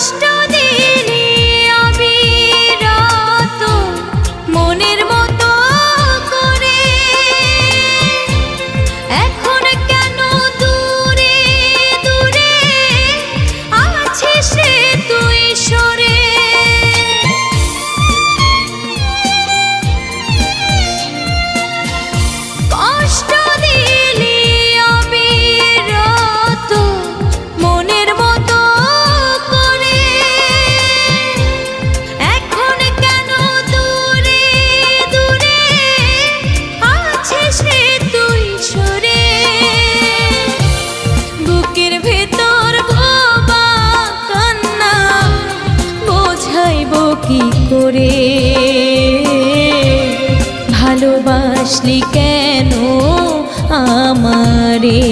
কষ্ট দিলি অবিরত মনের মতো করে, এখন কেন দূরে দূরে আছিস রে তুই সরে। কষ্ট দিলি অবিরত মনের মতো করে, এখন কেন দূরে দূরে আছিস রে তুই সরে। বুকের ভেতর ভোবা কান্না বোঝাইব কি করে, ভালোবাসলি কেন আমারে।